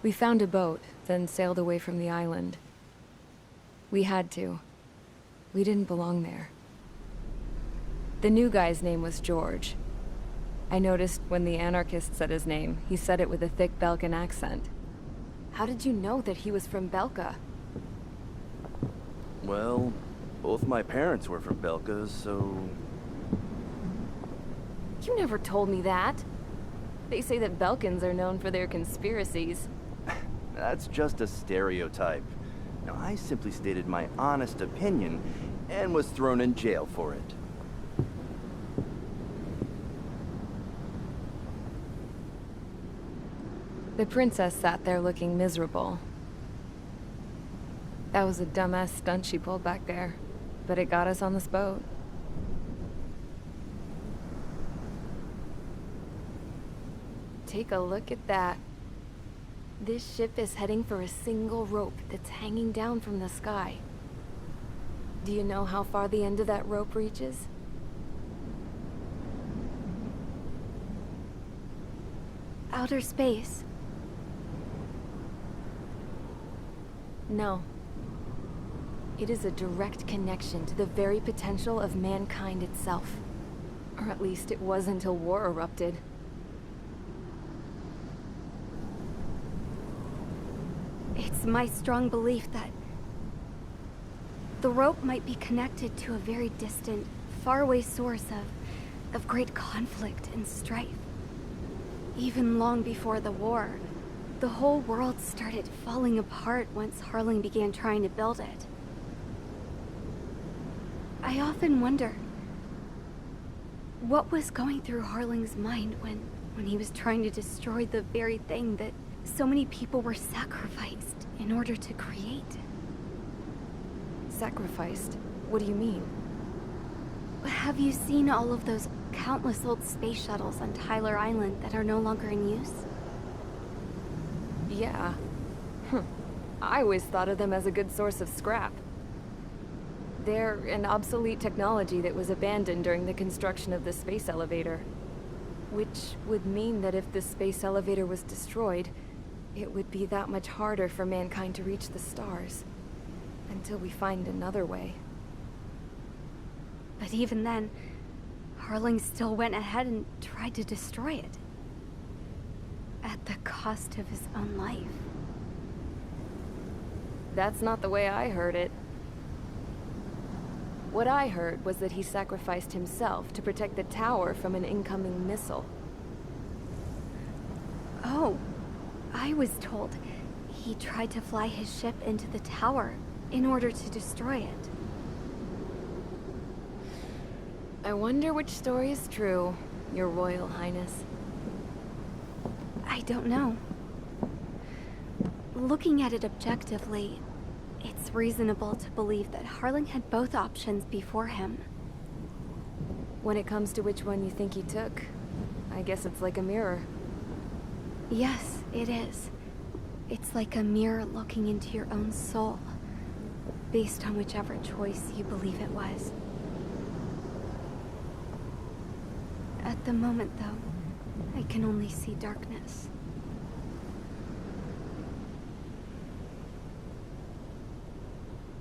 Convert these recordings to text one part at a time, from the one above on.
We found a boat, then sailed away from the island. We had to. We didn't belong there. The new guy's name was George. I noticed when the anarchist said his name, he said it with a thick Belkan accent. How did you know that he was from Belka? Well, both my parents were from Belka, so... You never told me that. They say that Belkans are known for their conspiracies. That's just a stereotype. Now, I simply stated my honest opinion and was thrown in jail for it. The princess sat there looking miserable. That was a dumbass stunt she pulled back there, but it got us on this boat. Take a look at that. This ship is heading for a single rope that's hanging down from the sky. Do you know how far the end of that rope reaches? Outer space. No. It is a direct connection to the very potential of mankind itself. Or at least it was until war erupted. It's my strong belief that the rope might be connected to a very distant, faraway source of great conflict and strife. Even long before the war, the whole world started falling apart once Harling began trying to build it. I often wonder what was going through Harling's mind when he was trying to destroy the very thing that so many people were sacrificed in order to create. Sacrificed? What do you mean? Have you seen all of those countless old space shuttles on Tyler Island that are no longer in use? Yeah. I always thought of them as a good source of scrap. They're an obsolete technology that was abandoned during the construction of the space elevator. Which would mean that if the space elevator was destroyed, it would be that much harder for mankind to reach the stars. Until we find another way. But even then, Harling still went ahead and tried to destroy it. At the cost of his own life. That's not the way I heard it. What I heard was that he sacrificed himself to protect the tower from an incoming missile. Oh, I was told he tried to fly his ship into the tower in order to destroy it. I wonder which story is true, Your Royal Highness. I don't know. Looking at it objectively, it's reasonable to believe that Harling had both options before him. When it comes to which one you think he took, I guess it's like a mirror. Yes, it is. It's like a mirror looking into your own soul, based on whichever choice you believe it was. At the moment, though, I can only see darkness.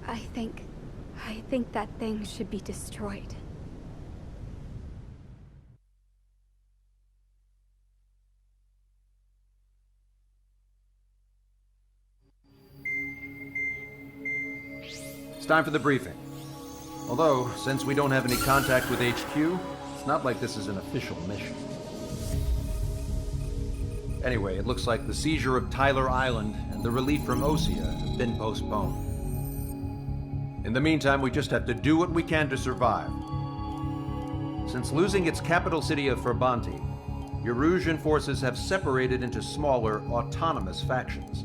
I think that thing should be destroyed. It's time for the briefing. Although, since we don't have any contact with HQ, it's not like this is an official mission. Anyway, it looks like the seizure of Tyler Island and the relief from Osea have been postponed. In the meantime, we just have to do what we can to survive. Since losing its capital city of Ferbanti, Erusian forces have separated into smaller, autonomous factions.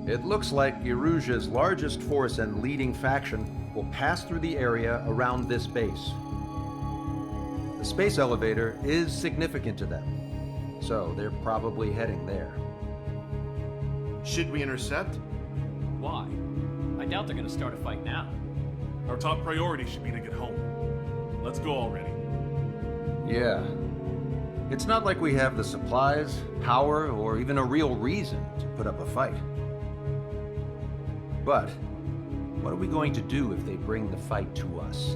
It looks like Erusia's largest force and leading faction will pass through the area around this base. The space elevator is significant to them, so they're probably heading there. Should we intercept? Why? I doubt they're gonna start a fight now. Our top priority should be to get home. Let's go already. Yeah. It's not like we have the supplies, power, or even a real reason to put up a fight. But what are we going to do if they bring the fight to us?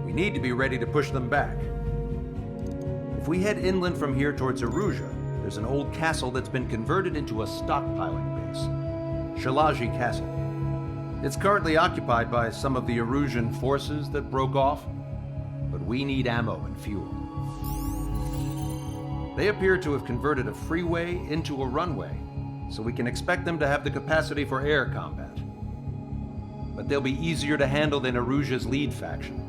We need to be ready to push them back. If we head inland from here towards Aruja, there's an old castle that's been converted into a stockpiling base. Shalaji Castle. It's currently occupied by some of the Erusian forces that broke off, but we need ammo and fuel. They appear to have converted a freeway into a runway, so we can expect them to have the capacity for air combat. But they'll be easier to handle than Aruja's lead faction.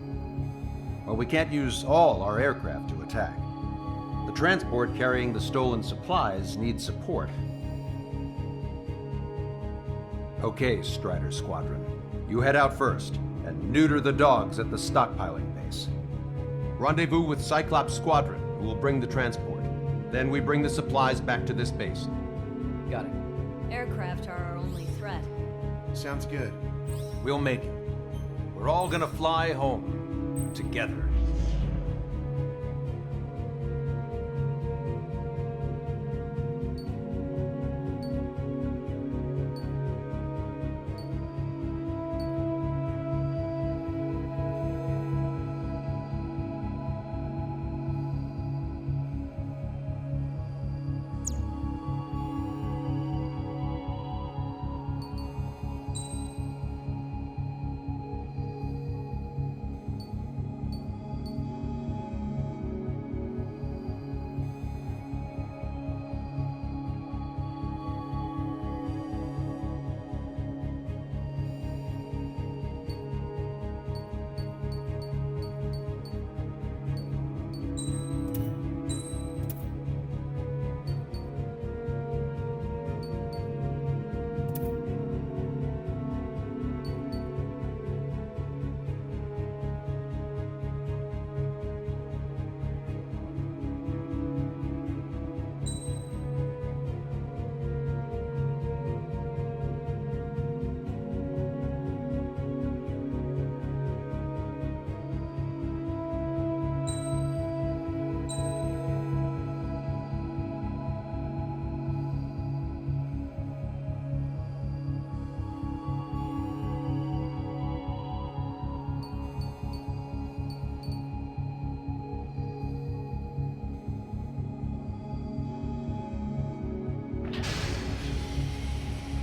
Well, we can't use all our aircraft to attack. The transport carrying the stolen supplies needs support. Okay, Strider Squadron. You head out first and neuter the dogs at the stockpiling base. Rendezvous with Cyclops Squadron, who will bring the transport. Then we bring the supplies back to this base. Got it. Aircraft are our only threat. Sounds good. We'll make it. We're all gonna fly home. Together.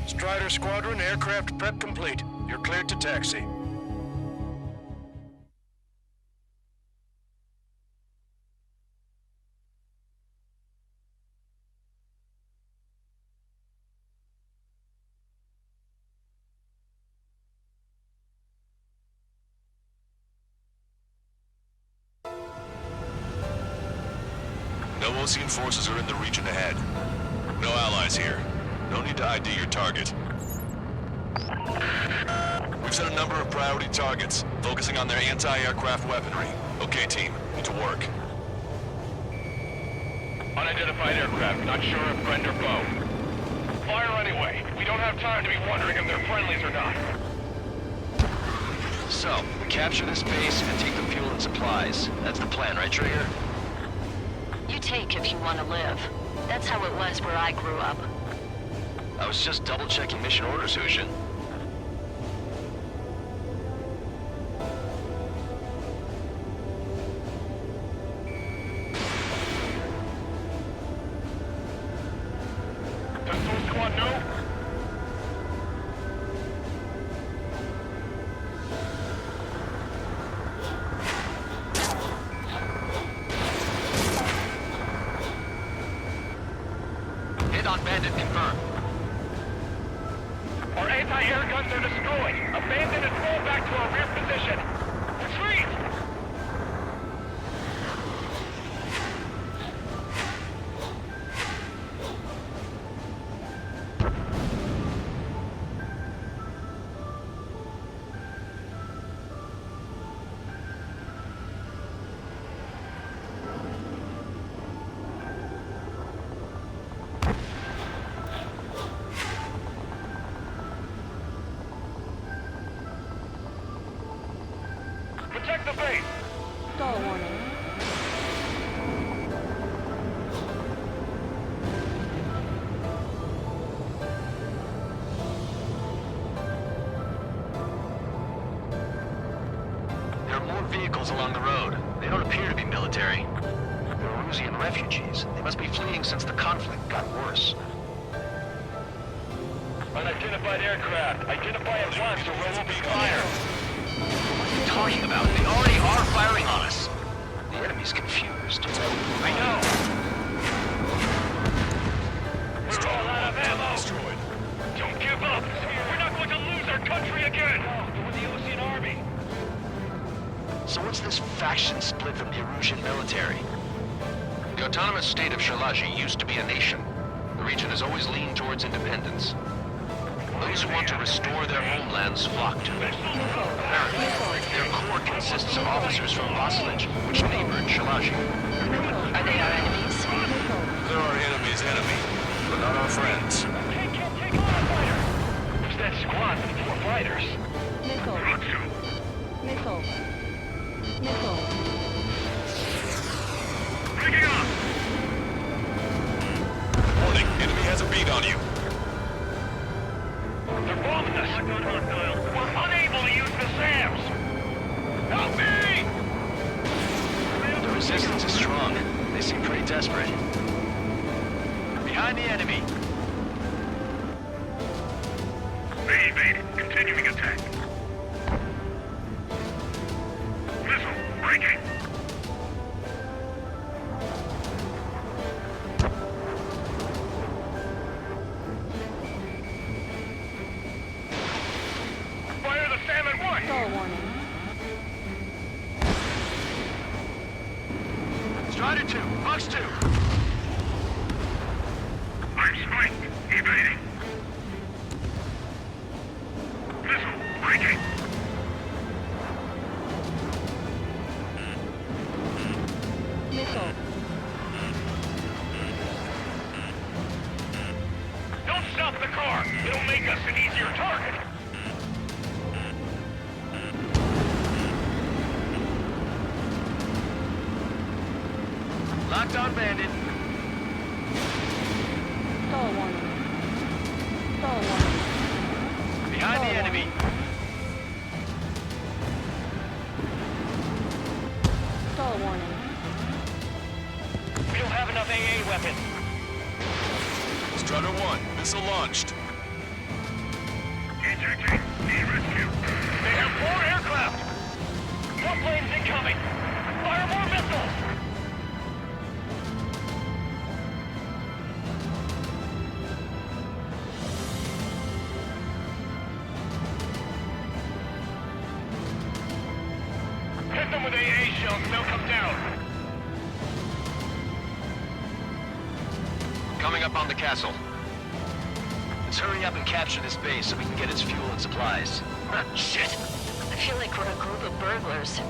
Strider Squadron, aircraft prep complete. You're cleared to taxi. No Osean forces are in the region ahead. No allies here. No need to ID your target. We've set a number of priority targets, focusing on their anti-aircraft weaponry. Okay, team, get to work. Unidentified aircraft, not sure if friend or foe. Fire anyway. We don't have time to be wondering if they're friendlies or not. So, capture this base and take the fuel and supplies. That's the plan, right, Trigger? You take if you want to live. That's how it was where I grew up. I was just double-checking mission orders, Hushin. Does Soul Squad know? Hit on Bandit, confirmed. Our anti-air guns are destroyed. Abandon and fall back to our rear position. Retreat! vehicles along the road. They don't appear to be military. They're Erusian refugees. They must be fleeing since the conflict got worse. Unidentified aircraft. Identify at once or we'll open fire. What are you talking about? They already are firing on us. The enemy's confused. I know. We're all out of ammo. Destroyed. Don't give up. We're not going to lose our country again. We're the Ocean Army. So what's this faction split from the Erusian military? The autonomous state of Shalaji used to be a nation. The region has always leaned towards independence. Those who want to restore their homelands flock to it. Apparently, their core consists of officers from Vaslij, which neighbored Shalaji. Are they our enemies? They're our enemy's enemy, but not our friends. Take on a fighter. Who's that squad with 4 fighters? Picking up. Warning, enemy has a beat on you. They're bombing us. We're unable to use the SAMs. Help me! The resistance is strong. They seem pretty desperate. Behind the enemy. Evading. Continuing attack. Missile. Breaking. Fire the SAM at once! Strider 2, Fox 2. I'm spiked. Evading. Missile. Breaking. Don't stop the car. It'll make us an easier target. Locked on bandit. Behind the enemy. We don't have enough AA weapons. Strider 1, missile launched. Ejecting. Need rescue. They have 4 aircraft. More planes incoming. Fire more missiles. Hit them with AA shells and they'll come down. Coming up on the castle. Let's hurry up and capture this base so we can get its fuel and supplies. Shit! I feel like we're a group of burglars.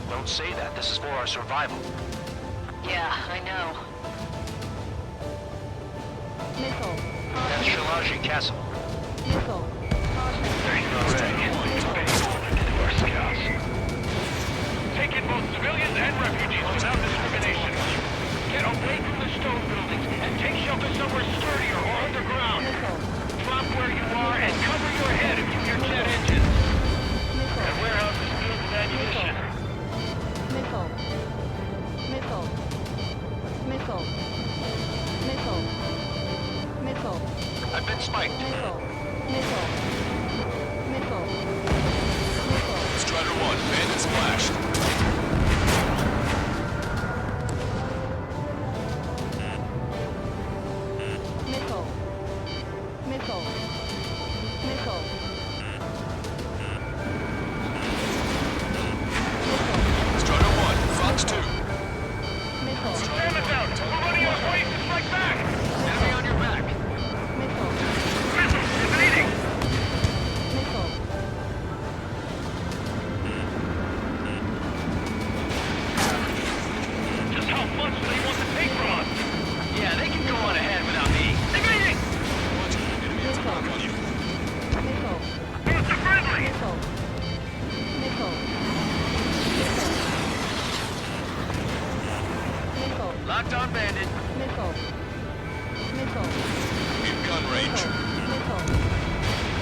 Don't say that. This is for our survival. Yeah, I know. That's Shalaji Castle. Our scouts. Take in both civilians and refugees without discrimination. Get away from the stone buildings and take shelter somewhere sturdier or underground. Drop where you are and cover your head if you hear jet engines. And warehouses filled with ammunition. I've been spiked. Strider 1, bandit splashed. Strider 1, Fox 2. Sam is out. We're running out of ways to strike back. Enemy on your back. Missile evading. Just how much do they want to take from us? Yeah, they can go on ahead without me. Evading! Enemy attack on you. It's a friendly. Locked on bandit. In gun range.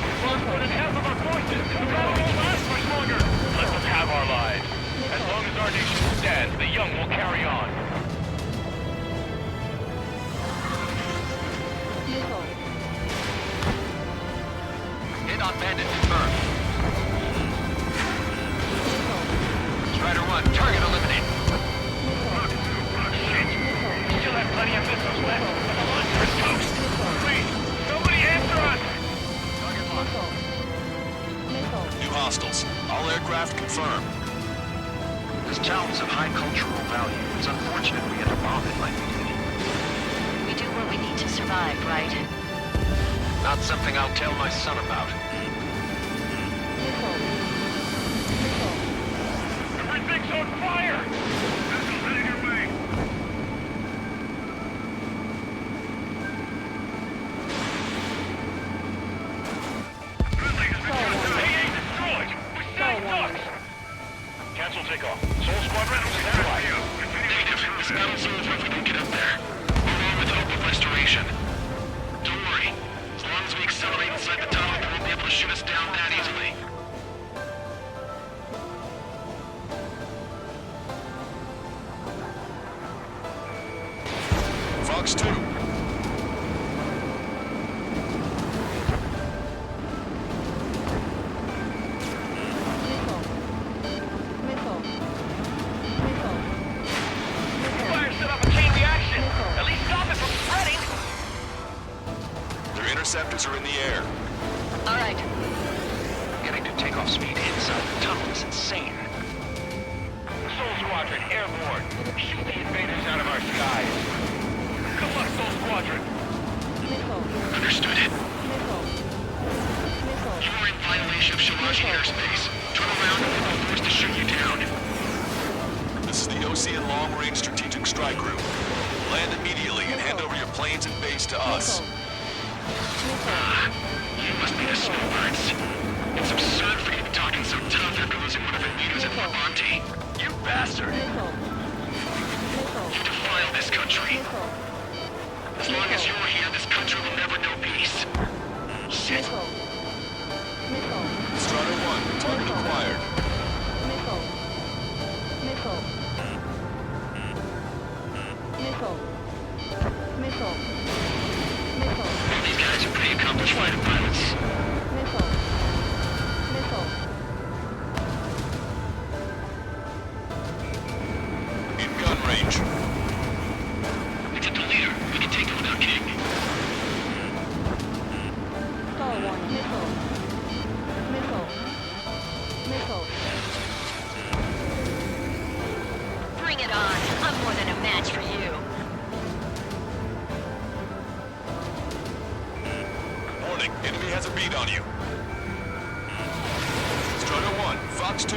We've lost more than half of our forces. The battle won't last much longer. Let them have our lives. As long as our nation stands, the young will carry on. Hit on bandit confirmed. Strider 1, target eliminated. We still have plenty of missiles left, but the launcher is toast. Please, somebody answer us! New hostiles. All aircraft confirmed. This town is of high cultural value. It's unfortunate we had to bomb it like we did. We do what we need to survive, right? Not something I'll tell my son about. Everything's on fire! Missiles heading your way! AA destroyed! We still sucks! Cancel takeoff. Soul Squadron, stand by. Negative. This battle zone's if we can get up there. We're on with hope of restoration. Don't worry. As long as we accelerate inside the tunnel, they won't be able to shoot us down that easily. Fox 2. Fire set off a chain reaction! At least stop it from spreading! Their interceptors are in the air. All right. Getting to takeoff speed inside the tunnel is insane. Soul Squadron, airborne. Shoot the invaders out of our skies. Good luck, Soul Squadron. Understood. You are in violation of Shiraji airspace. Turn around and we'll be forced to shoot you down. This is the Ocean Long Range Strategic Strike Group. Land immediately and hand over your planes and base to us. You must be the snowbirds. It's absurd for you to be talking so tough after losing one of your leaders at Levante. You bastard! You defile this country. As long as you're here, this country will never know peace. Shit. Strider 1, target acquired. These guys are pretty accomplished fighter pilots. In gun range. It's a leader. We can take it without King. Bring it on. I'm more than a match for you. Warning, enemy has a bead on you. Strider 1, Fox 2.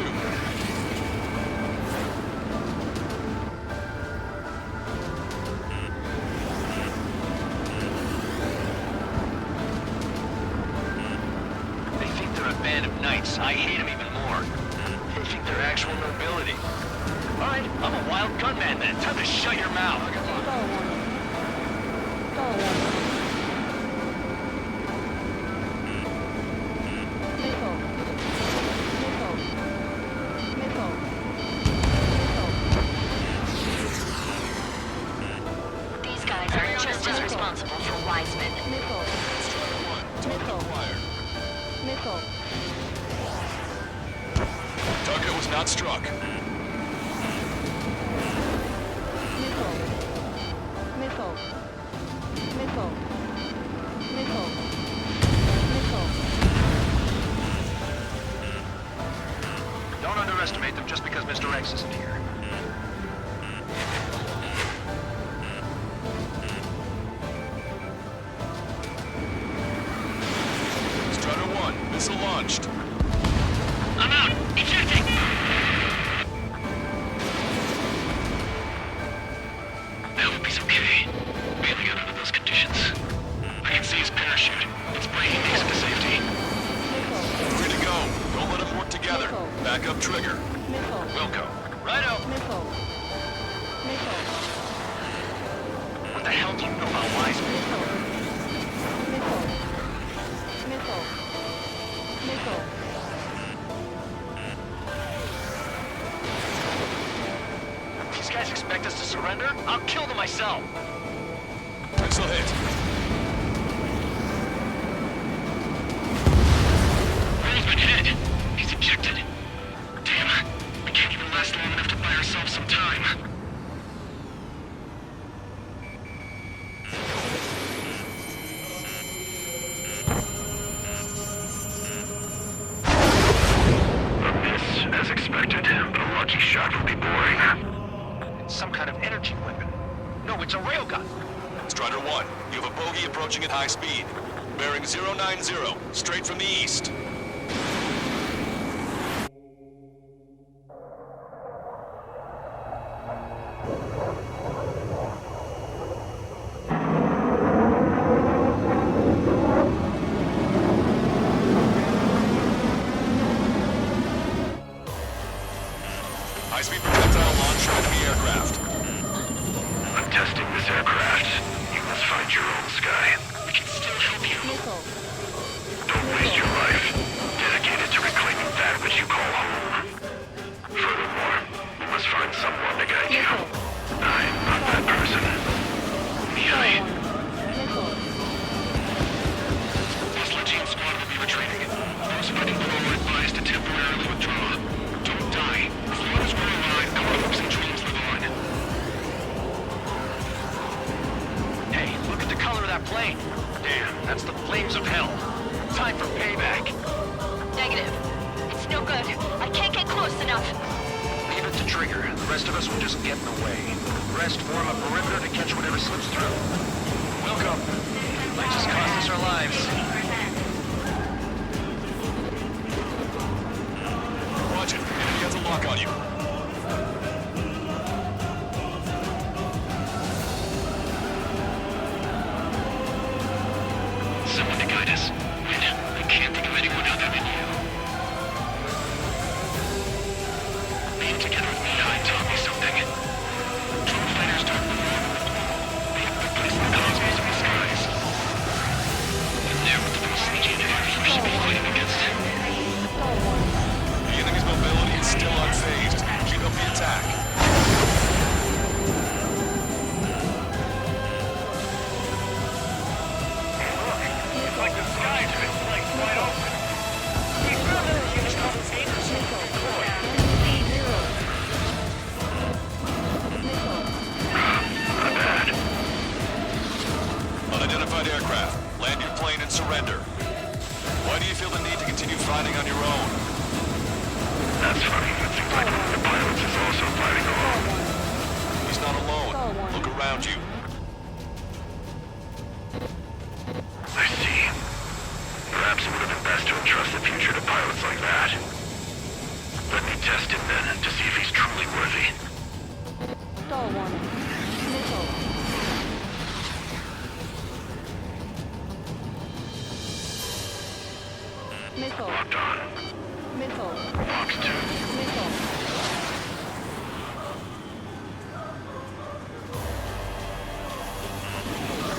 They think they're a band of knights. I hate them even more. They think they're actual nobility. All right, I'm a wild gunman then. Time to shut your mouth. These guys are just as responsible for Wiseman. Target acquired. Target was not struck. Don't underestimate them just because Mr. X isn't here. Strider 1, missile launched. I'm out. Ejecting. I hope he's okay. Bailing out under those conditions. I can see his parachute. It's breaking makes it to safety. Free to go. Don't let them work together. Back up trigger. Wilco. Righto. What the hell do you know about Wiseman? guys expect us to surrender? I'll kill them myself. Missile hit. Rail's been hit. He's ejected. Damn. We can't even last long enough to buy ourselves some time. A miss, as expected, but a lucky shot would be boring. It's some kind of energy weapon. No, it's a railgun. Strider 1, you have a bogey approaching at high speed. Bearing 090, straight from the east. High-speed projectile launch from enemy aircraft. I'm testing this aircraft. You must find your own sky. We can still help you. Don't waste your life. Dedicate it to reclaiming that which you call home. Furthermore, you must find someone to guide you. I'm not that person. Beehive. Hostile squad will be retreating. Those fighting below are advised to temporarily withdraw. Don't die. As long as we're alive, our hopes and dreams live on. Hey, look at the color of that plane. Damn, that's the flames of hell. Time for payback. Negative. It's no good. I can't get close enough. Leave it to Trigger. The rest of us will just get in the way. The rest form a perimeter to catch whatever slips through. Welcome. Might just cost us our lives. Roger, enemy has a lock on you. Someone to guide us. Wait, I can't think of anyone other than you. Being together with Beehive taught me something. Drone fighters don't belong with the wall. They have no place in the cosmos of the skies. And they're what the most legion we should be fighting against. The enemy's mobility is still unfazed. Keep up the attack. It's like the skies have been flaked wide open. We found that unit containers deployed. Not bad. Unidentified aircraft. Land your plane and surrender. Why do you feel the need to continue fighting on your own? That's funny. It seems like one of the pilots is also fighting alone. He's not alone. Look around you. I see. Perhaps it would have been best to entrust the future to pilots like that. Let me test him then, to see if he's truly worthy. Locked on. Box 2.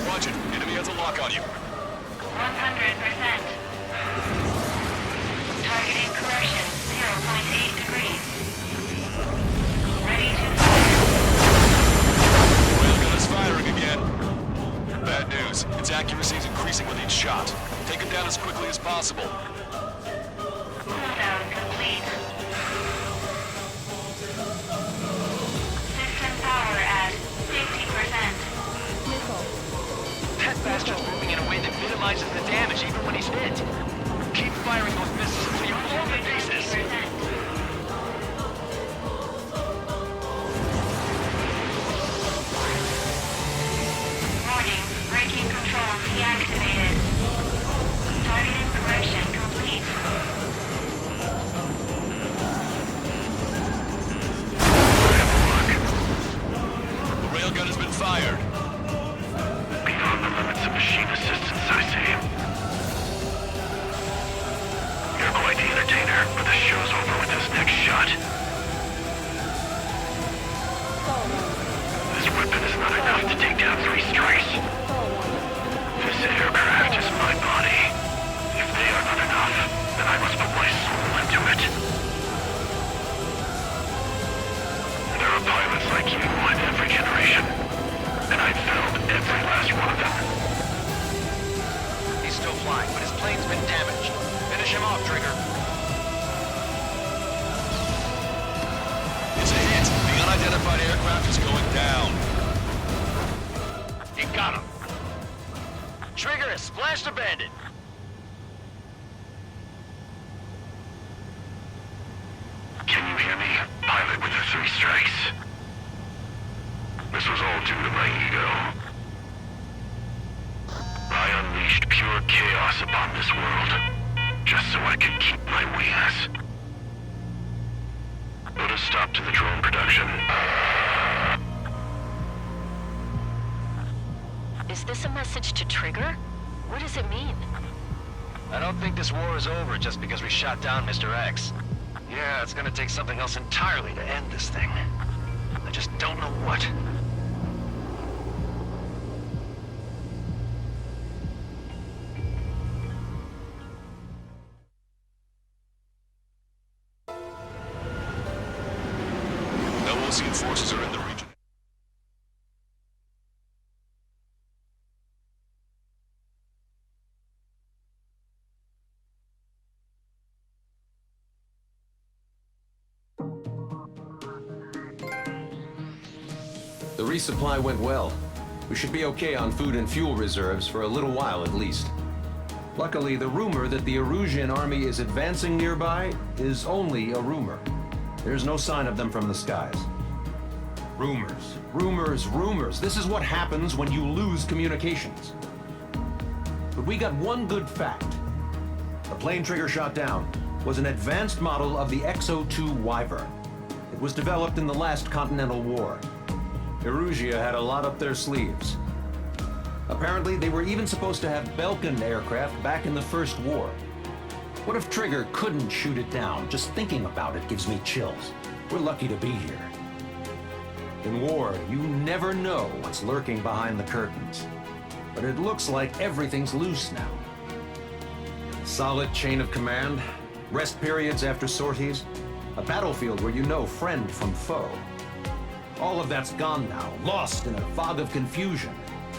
Roger. Enemy has a lock on you. 100%. Targeting correction, 0.8 degrees. Ready to fire. Railgun is firing again. Bad news. Its accuracy is increasing with each shot. Take it down as quickly as possible. Cooldown complete. System power at 50%. That bastard's moving in a way that minimizes the damage even when he's hit. Keep firing those missiles until you blow them to pieces. 50%. Warning, braking control deactivated. Targeting correction complete. The railgun has been fired. Beyond the limits of machine assistance, I say. You're quite the entertainer, but the show's over with this next shot. This weapon is not enough to take down 3 strikes. This aircraft them off, Trigger. It's a hit. The unidentified aircraft is going down. You got him. Trigger has splashed a bandit. Can you hear me? Pilot with the 3 strikes. This was all due to my ego. I unleashed pure chaos upon this world, just so I could keep my wings. Put a stop to the drone production. Is this a message to Trigger? What does it mean? I don't think this war is over just because we shot down Mr. X. Yeah, it's gonna take something else entirely to end this thing. I just don't know what. No Osean forces are in the region. The resupply went well. We should be okay on food and fuel reserves for a little while at least. Luckily, the rumor that the Erusian army is advancing nearby is only a rumor. There's no sign of them from the skies. Rumors, rumors, rumors. This is what happens when you lose communications. But we got one good fact. The plane Trigger shot down was an advanced model of the XO-2 Wyvern. It was developed in the last Continental War. Erusia had a lot up their sleeves. Apparently, they were even supposed to have Belkin aircraft back in the First War. What if Trigger couldn't shoot it down? Just thinking about it gives me chills. We're lucky to be here. In war, you never know what's lurking behind the curtains. But it looks like everything's loose now. Solid chain of command, rest periods after sorties, a battlefield where you know friend from foe. All of that's gone now, lost in a fog of confusion.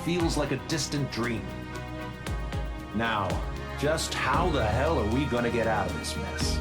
Feels like a distant dream. Now, just how the hell are we gonna get out of this mess?